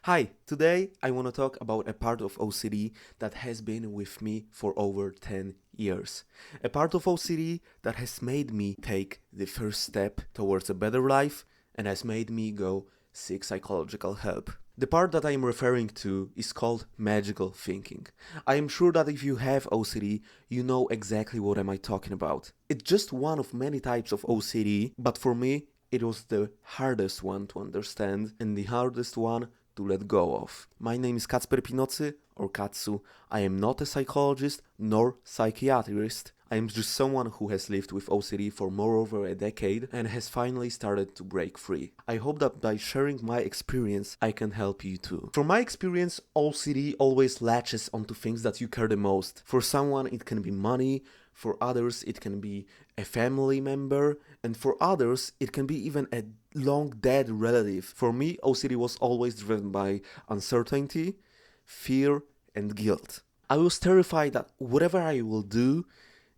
Hi, today I want to talk about a part of OCD that has been with me for over 10 years. A part of OCD that has made me take the first step towards a better life and has made me go seek psychological help. The part that I am referring to is called magical thinking. I am sure that if you have OCD, you know exactly what am I talking about. It's just one of many types of OCD, but for me, it was the hardest one to understand and the hardest one to let go of. My name is Kacper Pinocy, or Katsu. I am not a psychologist nor psychiatrist. I am just someone who has lived with OCD for more over a decade and has finally started to break free. I hope that by sharing my experience, I can help you too. From my experience, OCD always latches onto things that you care the most. For someone, it can be money. For others, it can be a family member, and for others, it can be even a long dead relative. For me, OCD was always driven by uncertainty, fear, and guilt. I was terrified that whatever I will do,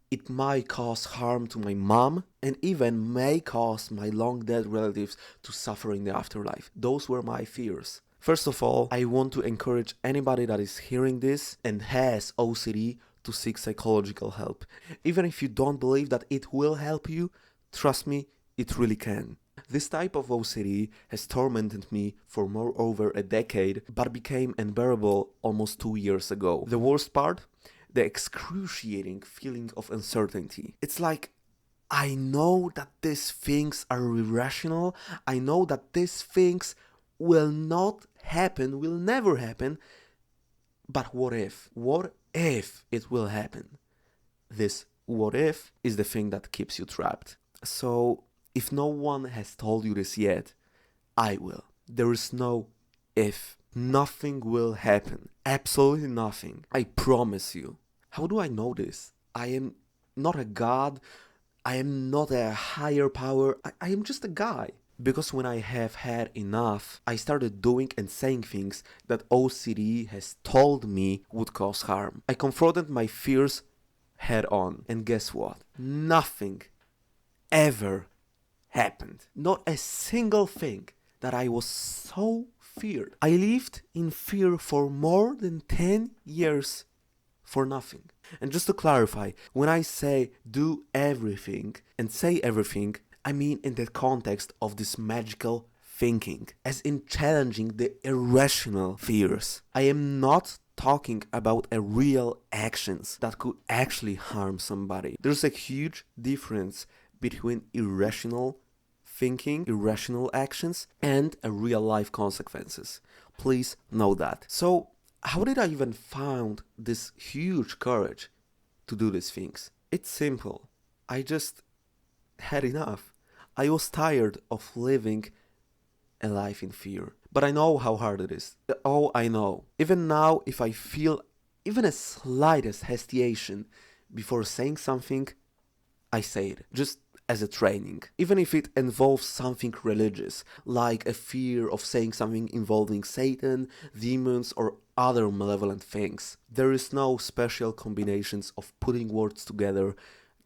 it might cause harm to my mom and even may cause my long dead relatives to suffer in the afterlife. Those were my fears. First of all, I want to encourage anybody that is hearing this and has OCD to seek psychological help. Even if you don't believe that it will help you, trust me, it really can. This type of OCD has tormented me for more over a decade, but became unbearable almost 2 years ago. The worst part? The excruciating feeling of uncertainty. It's like, I know that these things are irrational, I know that these things will not happen, will never happen, but what if? What if it will happen? This what if is the thing that keeps you trapped. So, if no one has told you this yet, I will. There is no if. Nothing will happen. Absolutely nothing. I promise you. How do I know this? I am not a god. I am not a higher power. I am just a guy. Because when I have had enough, I started doing and saying things that OCD has told me would cause harm. I confronted my fears head on. And guess what? Nothing ever happened. Not a single thing that I was so feared. I lived in fear for more than 10 years for nothing. And just to clarify, when I say do everything and say everything, I mean in the context of this magical thinking, as in challenging the irrational fears. I am not talking about a real actions that could actually harm somebody. There's a huge difference between irrational thinking, irrational actions, and a real life consequences. Please know that. So, how did I even found this huge courage to do these things? It's simple. I just had enough. I was tired of living a life in fear. But I know how hard it is. Oh, I know. Even now, if I feel even a slightest hesitation before saying something, I say it. Just as a training. Even if it involves something religious, like a fear of saying something involving Satan, demons, or other malevolent things. There is no special combinations of putting words together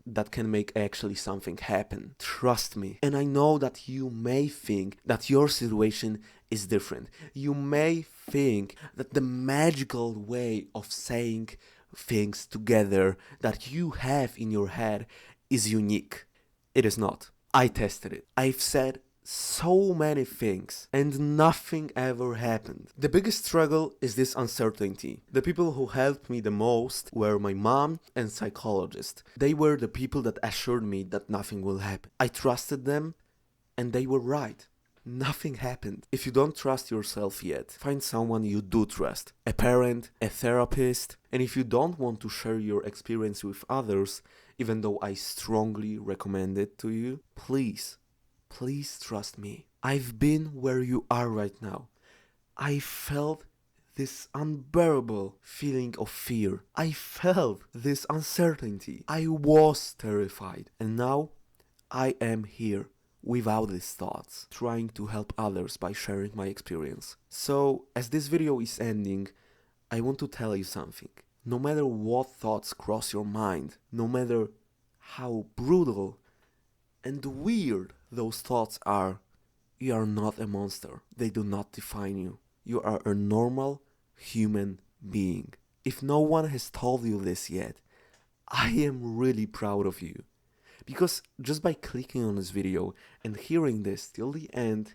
that can make actually something happen. Trust me. And I know that you may think that your situation is different. You may think that the magical way of saying things together that you have in your head is unique. It is not. I tested it. I've said so many things and nothing ever happened. The biggest struggle is this uncertainty. The people who helped me the most were my mom and psychologist. They were the people that assured me that nothing will happen. I trusted them and they were right. Nothing happened. If you don't trust yourself yet, find someone you do trust. A parent, a therapist, and if you don't want to share your experience with others, even though I strongly recommend it to you, please trust me. I've been where you are right now. I felt this unbearable feeling of fear. I felt this uncertainty. I was terrified. And now I am here without these thoughts, trying to help others by sharing my experience. So, as this video is ending, I want to tell you something. No matter what thoughts cross your mind, no matter how brutal and weird those thoughts are, you are not a monster. They do not define you. you are a normal human being. If no one has told you this yet, I am really proud of you. Because just by clicking on this video and hearing this till the end,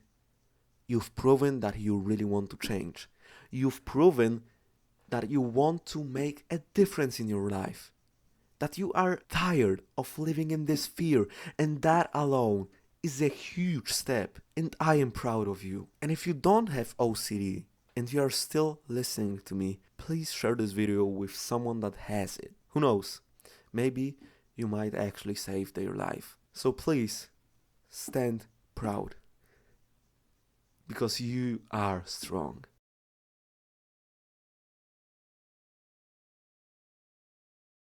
you've proven that you really want to change. You've proven that you want to make a difference in your life. That you are tired of living in this fear, and that alone is a huge step, and I am proud of you. And if you don't have OCD and you are still listening to me, please share this video with someone that has it. Who knows? Maybe you might actually save their life. So please, stand proud. Because you are strong.